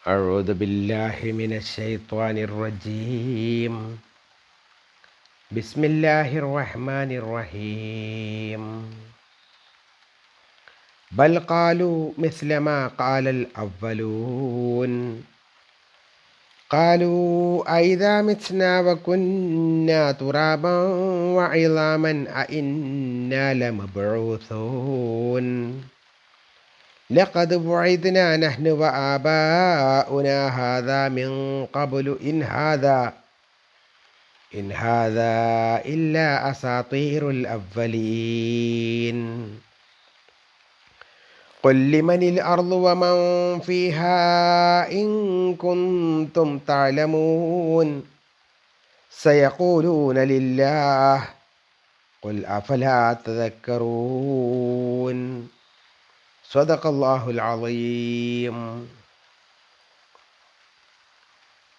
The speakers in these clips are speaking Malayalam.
أعوذ بالله من الشيطان الرجيم. بسم الله الرحمن الرحيم. بل قالوا مثل ما قال الأولون قالوا أئذا متنا وكنا ترابا وعظاما أئنا لمبعوثون لقد وعدنا نحن وآباؤنا هذا من قبل إن هذا إلا أساطير الأولين. قل لمن الأرض ومن فيها إن كنتم تعلمون سيقولون لله قل أفلا تذكرون. സ്വദഖല്ലാഹുൽ അളീം.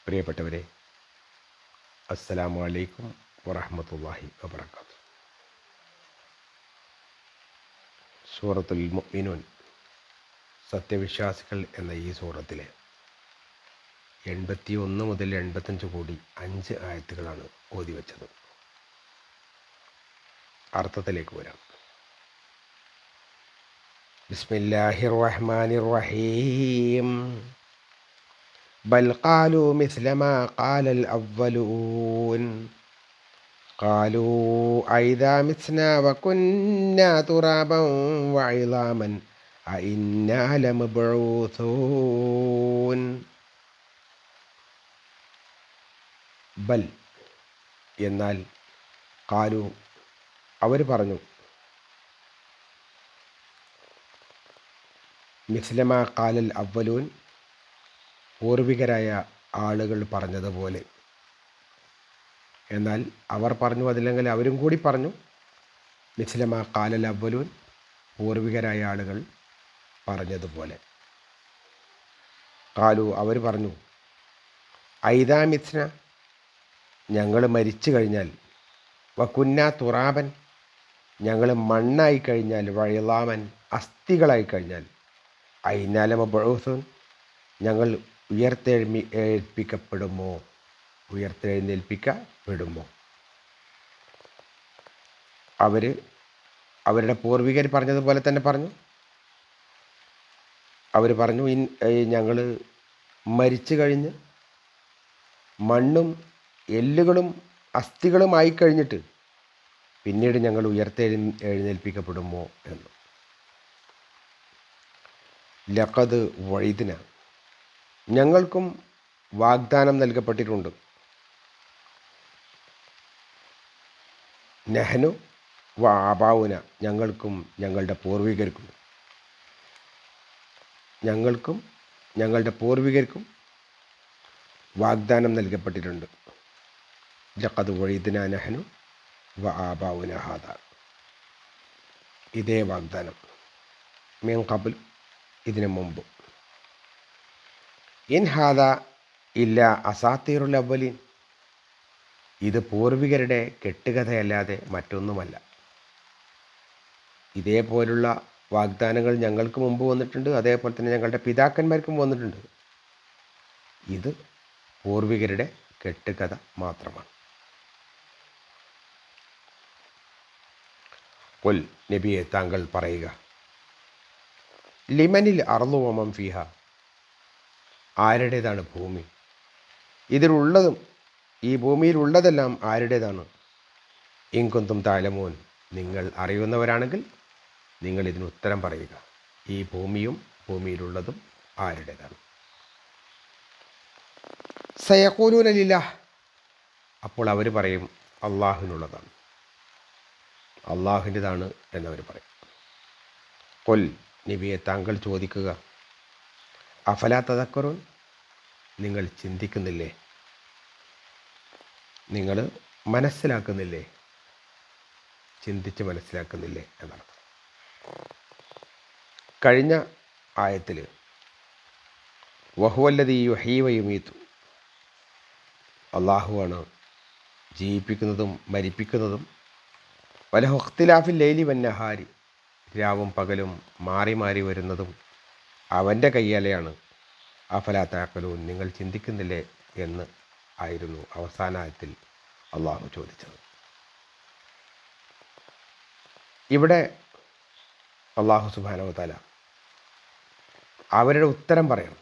പ്രിയപ്പെട്ടവരെ, അസ്സലാമു അലൈക്കും വറഹ്മത്തുള്ളാഹി വബറകാതുഹു. സൂറത്തുൽ മുഅ്മിനൂൻ, സത്യവിശ്വാസികൾ എന്ന ഈ സൂറത്തിലെ 81 മുതൽ 85 കൂടി 5 ആയത്തുകളാണ് ഓതി വച്ചത്. അർത്ഥത്തിലേക്ക് വരാം. ബിസ്മില്ലാഹിർ റഹ്മാനിർ റഹീം. ബൽ ഖാലൂ മിസ്ല മാ ഖാലൽ അവ്വലൂൻ ഖാലൂ അഇദാ മിത്നാ വകുന്നാ തുറാബൻ വഇളാമൻ അഇന്നാ ലമബ്ഊസൂൻ. ബൽ എന്നാൽ, ഖാലൂ അവർ പറഞ്ഞു, മിസ്ലമാ ഖാലൽ അവ്വലൂൻ പൂർവികരായ ആളുകൾ പറഞ്ഞതുപോലെ. എന്നാൽ അവർ പറഞ്ഞു, അതില്ലെങ്കിൽ അവരും കൂടി പറഞ്ഞു, മിസ്ലമാ ഖാലൽ അവ്വലൂൻ പൂർവികരായ ആളുകൾ പറഞ്ഞതുപോലെ. ഖാലു അവർ പറഞ്ഞു, ഐദാ മിത്ന ഞങ്ങൾ മരിച്ചു കഴിഞ്ഞാൽ, വകുന്ന തുറാബൻ ഞങ്ങൾ മണ്ണായി കഴിഞ്ഞാൽ, വഇളാമൻ അസ്ഥികളായി കഴിഞ്ഞാൽ, അയിനാല മബ്ഊസൂൻ ഞങ്ങൾ ഉയർത്തെഴുന്നേൽപ്പിക്കപ്പെടുമോ. അവരുടെ പൂർവികർ പറഞ്ഞതുപോലെ തന്നെ പറഞ്ഞു. അവർ പറഞ്ഞു, ഞങ്ങൾ മരിച്ചു കഴിഞ്ഞ് മണ്ണും എല്ലുകളും അസ്ഥികളുമായി കഴിഞ്ഞിട്ട് പിന്നീട് ഞങ്ങൾ എഴുന്നേൽപ്പിക്കപ്പെടുമോ എന്ന്. ലഖദ് വഇദ്ന ഞങ്ങൾക്കും വാഗ്ദാനം നൽകപ്പെട്ടിട്ടുണ്ട്. നഹ്നു വ ആബാഉന ഞങ്ങൾക്കും ഞങ്ങളുടെ പൂർവികർക്കും വാഗ്ദാനം നൽകപ്പെട്ടിട്ടുണ്ട്. ലഖദ് വഇദ്ന നഹ്നു വ ആബാഉന ഹാദാ, ഇതേ വാഗ്ദാനം, മിൻ ഖബ്ൽ ഇതിനു മുമ്പ്. ഇൻ ഹാദ ഇല്ല അസാത്തീറുൽ അവ്വലീൻ ഇത് പൂർവികരുടെ കെട്ടുകഥയല്ലാതെ മറ്റൊന്നുമല്ല. ഇതേപോലുള്ള വാഗ്ദാനങ്ങൾ ഞങ്ങൾക്ക് മുമ്പ് വന്നിട്ടുണ്ട്, അതേപോലെ തന്നെ ഞങ്ങളുടെ പിതാക്കന്മാർക്കും വന്നിട്ടുണ്ട്. ഇത് പൂർവികരുടെ കെട്ടുകഥ മാത്രമാണ്. ഖുൽ നബിയെ താങ്കൾ പറയുക, ലിമനിൽ അർളു വമൻ ഫീഹ ആരുടേതാണ് ഭൂമി, ഇതിലുള്ളതും ഈ ഭൂമിയിലുള്ളതെല്ലാം ആരുടേതാണ്. ഇൻ കുന്തും തഅലമൂൻ നിങ്ങൾ അറിയുന്നവരാണെങ്കിൽ നിങ്ങൾ ഇതിന് ഉത്തരം പറയുക. ഈ ഭൂമിയും ഭൂമിയിലുള്ളതും ആരുടേതാണ്. സയഖൂലൂന ലില്ലാഹ് അപ്പോൾ അവർ പറയും, അള്ളാഹുവിനുള്ളതാണ്, അള്ളാഹുവിൻ്റെതാണ് എന്നവർ പറയും. ഖുൽ നബിയെ താങ്കൾ ചോദിക്കുക, അഫലാ തദക്കറൂൻ നിങ്ങൾ ചിന്തിക്കുന്നില്ലേ, നിങ്ങൾ മനസ്സിലാക്കുന്നില്ലേ, ചിന്തിച്ച് മനസ്സിലാക്കുന്നില്ലേ എന്നർത്ഥം. കഴിഞ്ഞ ആയത്തിൽ വഹുവല്ലദീ യുഹ്യീ വയുമീതു അള്ളാഹുവാണ് ജീവിപ്പിക്കുന്നതും മരിപ്പിക്കുന്നതും, വലഹു ഇഖ്തിലാഫിൽ ലൈലി വന്നഹാരി രാവും പകലും മാറി മാറി വരുന്നതും അവൻ്റെ കയ്യാലെയാണ് അഫലാ തഅഖിലൂൻ, നിങ്ങൾ ചിന്തിക്കുന്നില്ലേ എന്ന് ആയിരുന്നു അവസാനത്തിൽ അള്ളാഹു ചോദിച്ചത്. ഇവിടെ അള്ളാഹു സുബ്ഹാനഹു വ തആല അവരുടെ ഉത്തരം പറയണം.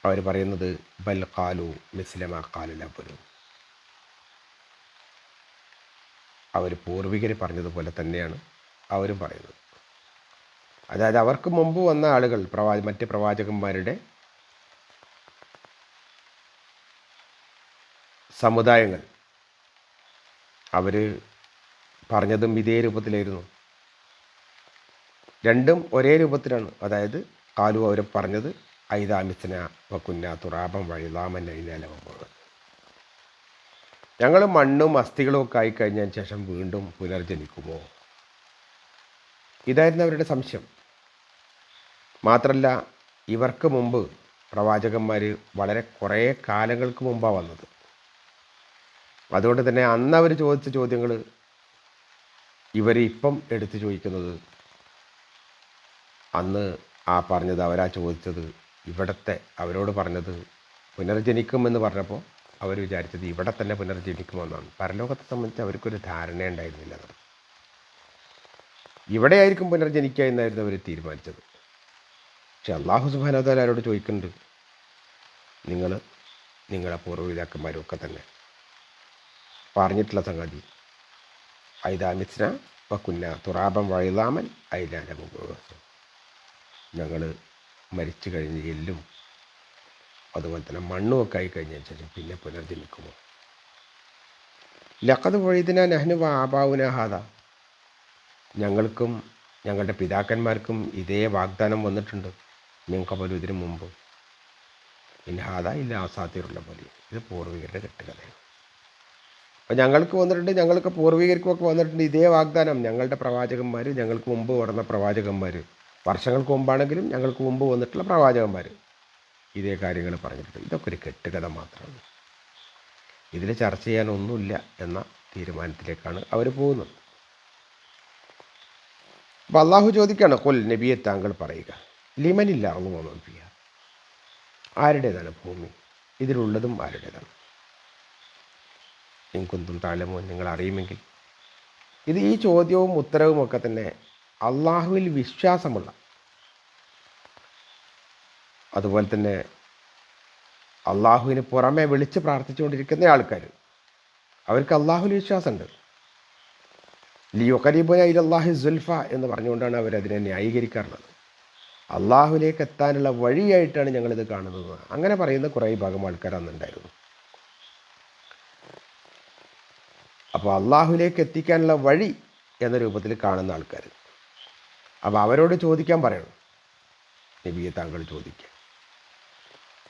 അവർ പറയുന്നത് ബൽ ഖാലു മിസ്ല മാ ഖാലൽ അവ്വലൂൻ, അവർ പൂർവികർ പറഞ്ഞതുപോലെ തന്നെയാണ് അവരും പറയുന്നത്. അതായത് അവർക്ക് മുമ്പ് വന്ന ആളുകൾ, മറ്റ് പ്രവാചകന്മാരുടെ സമുദായങ്ങൾ, അവർ പറഞ്ഞതും ഇതേ രൂപത്തിലായിരുന്നു. രണ്ടും ഒരേ രൂപത്തിലാണ്. അതായത് കാലു അവർ പറഞ്ഞത് ഐദാമിസ്ന വക്കുന്ന തുറാബം വഴിതാമൻ അയിനാലവ, ഞങ്ങൾ മണ്ണും അസ്ഥികളും ഒക്കെ ആയിക്കഴിഞ്ഞതിന് ശേഷം വീണ്ടും പുനർജനിക്കുമോ? ഇതായിരുന്നു അവരുടെ സംശയം. മാത്രമല്ല, ഇവർക്ക് മുമ്പ് പ്രവാചകന്മാർ വളരെ കുറേ കാലങ്ങൾക്ക് മുമ്പാണ് വന്നത്. അതുകൊണ്ട് തന്നെ അന്ന് അവർ ചോദിച്ച ചോദ്യങ്ങൾ ഇവർ ഇപ്പം എടുത്തു ചോദിക്കുന്നത്, അന്ന് ആ പറഞ്ഞത് അവരാ ചോദിച്ചത് ഇവിടത്തെ അവരോട് പറഞ്ഞത് പുനർജനിക്കുമെന്ന് പറഞ്ഞപ്പോൾ അവർ വിചാരിച്ചത് ഇവിടെ തന്നെ പുനർജനിക്കുമെന്നാണ്. പരലോകത്തെ സംബന്ധിച്ച് അവർക്കൊരു ധാരണ ഉണ്ടായിരുന്നില്ല. ഇവിടെ ആയിരിക്കും പുനർജനിക്കുക എന്നായിരുന്നു അവർ തീരുമാനിച്ചത്. പക്ഷെ അള്ളാഹു സുബ്ഹാനഹു വ തആല അവരോട് ചോദിക്കുന്നുണ്ട്, നിങ്ങളെ പൂർവ്വപിതാക്കന്മാരും ഒക്കെ തന്നെ പറഞ്ഞിട്ടുള്ള സംഗതി ഐദാമിസ്ന വക്കുന്ന തുറാബം വഴിതാമൻ ഐലാലവും, ഞങ്ങൾ മരിച്ചു കഴിഞ്ഞ് എല്ലും അതുപോലെ തന്നെ മണ്ണും ഒക്കെ ആയി കഴിഞ്ഞതിന് ശേഷം പിന്നെ പുനർജനിക്കുമോ? ലഖദ് വഇദ്നാ നഹ്നു വആബാഉനാ ഹാദാ, ഞങ്ങൾക്കും ഞങ്ങളുടെ പിതാക്കന്മാർക്കും ഇതേ വാഗ്ദാനം വന്നിട്ടുണ്ട്. മിൻ ഖബലു, ഇതിനു മുമ്പ്. ഇൻ ഹാദാ ഇല്ല അസാത്തിറുൽ അവ്വലീൻ, ഇത് പൂർവികരുടെ കെട്ടുകഥയാണ്. അപ്പം ഞങ്ങൾക്ക് വന്നിട്ടുണ്ട്, ഞങ്ങൾക്ക് പൂർവികർക്കുമൊക്കെ വന്നിട്ടുണ്ട് ഇതേ വാഗ്ദാനം. ഞങ്ങളുടെ പ്രവാചകന്മാർ, ഞങ്ങൾക്ക് മുമ്പ് വരുന്ന പ്രവാചകന്മാർ, വർഷങ്ങൾക്ക് മുമ്പാണെങ്കിലും ഞങ്ങൾക്ക് മുമ്പ് വന്നിട്ടുള്ള പ്രവാചകന്മാർ ഇതേ കാര്യങ്ങൾ പറഞ്ഞിട്ടുണ്ട്. ഇതൊക്കെ ഒരു കെട്ടുകഥ മാത്രമാണ്, ഇതിൽ ചർച്ച ചെയ്യാനൊന്നുമില്ല എന്ന തീരുമാനത്തിലേക്കാണ് അവർ പോകുന്നത്. അപ്പോൾ അള്ളാഹു ചോദിക്കുകയാണ്, ഖുൽ, നബിയെ താങ്കൾ പറയുക, ലിമനില്ല അറുമോമിയ, ആരുടേതാണ് ഭൂമി, ഇതിലുള്ളതും ആരുടേതാണ്? ഇൻകുന്തും തഅലമൂൻ, നിങ്ങൾ അറിയുമെങ്കിൽ. ഇത് ഈ ചോദ്യവും ഉത്തരവും ഒക്കെ തന്നെ അള്ളാഹുവിൽ വിശ്വാസമുള്ള, അതുപോലെ തന്നെ അള്ളാഹുവിന് പുറമെ വിളിച്ച് പ്രാർത്ഥിച്ചുകൊണ്ടിരിക്കുന്ന ആൾക്കാർ, അവർക്ക് അള്ളാഹുവിൽ വിശ്വാസമുണ്ട്. ലിയുഖരിബുന ഇലല്ലാഹി സുൽഫ എന്ന് പറഞ്ഞുകൊണ്ടാണ് അവരതിനെ ന്യായീകരിക്കാറുള്ളത്. അള്ളാഹുവിലേക്ക് എത്താനുള്ള വഴിയായിട്ടാണ് ഞങ്ങളിത് കാണുന്നത്. അങ്ങനെ പറയുന്ന കുറേ ഭാഗം ആൾക്കാർ അന്നുണ്ടായിരുന്നു. അപ്പോൾ അള്ളാഹുവിലേക്ക് എത്തിക്കാനുള്ള വഴി എന്ന രൂപത്തിൽ കാണുന്ന ആൾക്കാർ. അപ്പോൾ അവരോട് ചോദിക്കാൻ പറയണം, നബിയെ താങ്കൾ ചോദിക്കുക,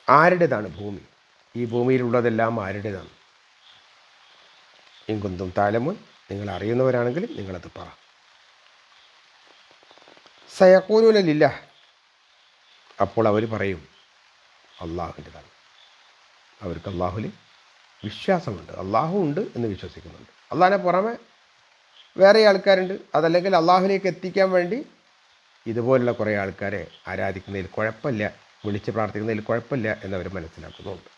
ആരുടേതാണ് ഭൂമി, ഈ ഭൂമിയിലുള്ളതെല്ലാം ആരുടേതാണ്? ഇൻകുന്തും തഅലമൂൻ, നിങ്ങൾ അറിയുന്നവരാണെങ്കിൽ നിങ്ങളത് പറ. സയഖൂലൂന ലില്ലാഹ്, അപ്പോൾ അവർ പറയും അള്ളാഹുവിൻ്റെതാണ്. അവർക്ക് അള്ളാഹുവിൽ വിശ്വാസമുണ്ട്, അള്ളാഹു ഉണ്ട് എന്ന് വിശ്വസിക്കുന്നുണ്ട്. അള്ളാഹിനെ പുറമെ വേറെ ആൾക്കാരുണ്ട്, അതല്ലെങ്കിൽ അള്ളാഹുവിലേക്ക് എത്തിക്കാൻ വേണ്ടി ഇതുപോലുള്ള കുറേ ആൾക്കാരെ ആരാധിക്കുന്നതിൽ കുഴപ്പമില്ല, വിളിച്ച് പ്രാർത്ഥിക്കുന്നതിൽ കുഴപ്പമില്ല എന്നവർ മനസ്സിലാക്കുന്നുണ്ട്.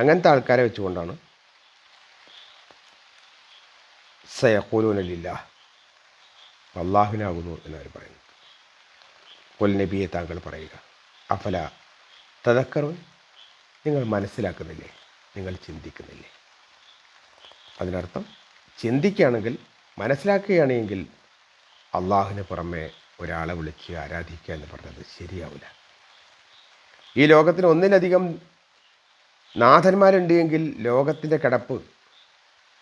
അങ്ങനത്തെ ആൾക്കാരെ വെച്ചുകൊണ്ടാണ് സയഖൂലൂന ലില്ലാഹ്, അള്ളാഹുവിനാകുന്നു എന്നവർ പറയുന്നു. ഖുൽ, നബിയെ താങ്കൾ പറയുക, അഫല തദക്കറൂൻ, നിങ്ങൾ മനസ്സിലാക്കുന്നില്ലേ, നിങ്ങൾ ചിന്തിക്കുന്നില്ലേ? അതിനർത്ഥം ചിന്തിക്കുകയാണെങ്കിൽ, മനസ്സിലാക്കുകയാണെങ്കിൽ അള്ളാഹുവിന് പുറമെ ഒരാളെ വിളിച്ച് ആരാധിക്കുക എന്ന് പറഞ്ഞത് ശരിയാവില്ല. ഈ ലോകത്തിന് ഒന്നിലധികം നാഥന്മാരുണ്ട് എങ്കിൽ ലോകത്തിൻ്റെ കിടപ്പ്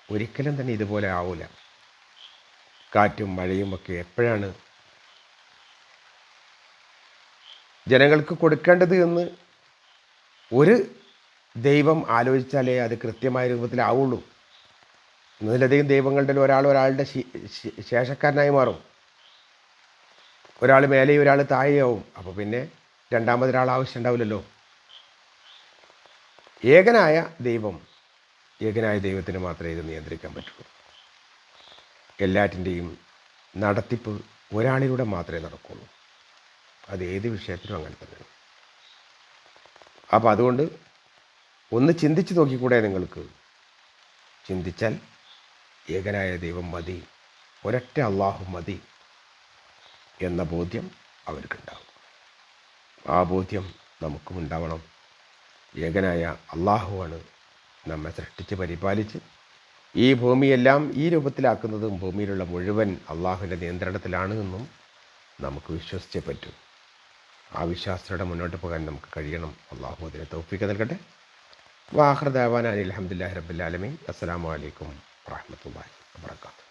ഒരിക്കലും തന്നെ ഇതുപോലെ ആവില്ല. കാറ്റും മഴയും ഒക്കെ എപ്പോഴാണ് ജനങ്ങൾക്ക് കൊടുക്കേണ്ടത് എന്ന് ഒരു ദൈവം ആലോചിച്ചാലേ അത് കൃത്യമായ രൂപത്തിലാവുള്ളൂ. ഒന്നിലധികം ദൈവങ്ങളുടെ ഒരാളുടെ ശേഷക്കാരനായി മാറും. ഒരാൾ മേലെയും ഒരാൾ താഴെയാവും. അപ്പോൾ പിന്നെ രണ്ടാമതൊരാൾ ആവശ്യം ഉണ്ടാവില്ലല്ലോ. ഏകനായ ദൈവത്തിന് മാത്രമേ ഇത് നിയന്ത്രിക്കാൻ പറ്റുള്ളൂ. എല്ലാറ്റിൻ്റെയും നടത്തിപ്പ് ഒരാളിലൂടെ മാത്രമേ നടക്കുള്ളൂ. അത് ഏത് വിഷയത്തിലും അങ്ങനെ തന്നെയാണ്. അപ്പോൾ അതുകൊണ്ട് ഒന്ന് ചിന്തിച്ച് നോക്കിക്കൂടെ നിങ്ങൾക്ക്? ചിന്തിച്ചാൽ ഏകനായ ദൈവം മതി, ഒരൊറ്റ അള്ളാഹു മതി എന്ന ബോധ്യം അവർക്കുണ്ടാവും. ആ ബോധ്യം നമുക്കും ഉണ്ടാവണം. ഏകനായ അള്ളാഹുവാണ് നമ്മെ സൃഷ്ടിച്ച് പരിപാലിച്ച് ഈ ഭൂമിയെല്ലാം ഈ രൂപത്തിലാക്കുന്നതും ഭൂമിയിലുള്ള മുഴുവൻ അള്ളാഹുവിൻ്റെ നിയന്ത്രണത്തിലാണ് എന്നും നമുക്ക് വിശ്വസിച്ചേ പറ്റൂ. ആ വിശ്വാസത്തോടെ മുന്നോട്ട് പോകാൻ നമുക്ക് കഴിയണം. അള്ളാഹു അതിനെ തൗഫീഖ് നൽകട്ടെ. വാഖിർ ദഅവാനാ അൽഹംദുലില്ലാഹി റബ്ബിൽ ആലമീൻ. അസ്സലാമു അലൈക്കും വറഹ്മത്തുള്ളാഹി വബറകാതുഹു.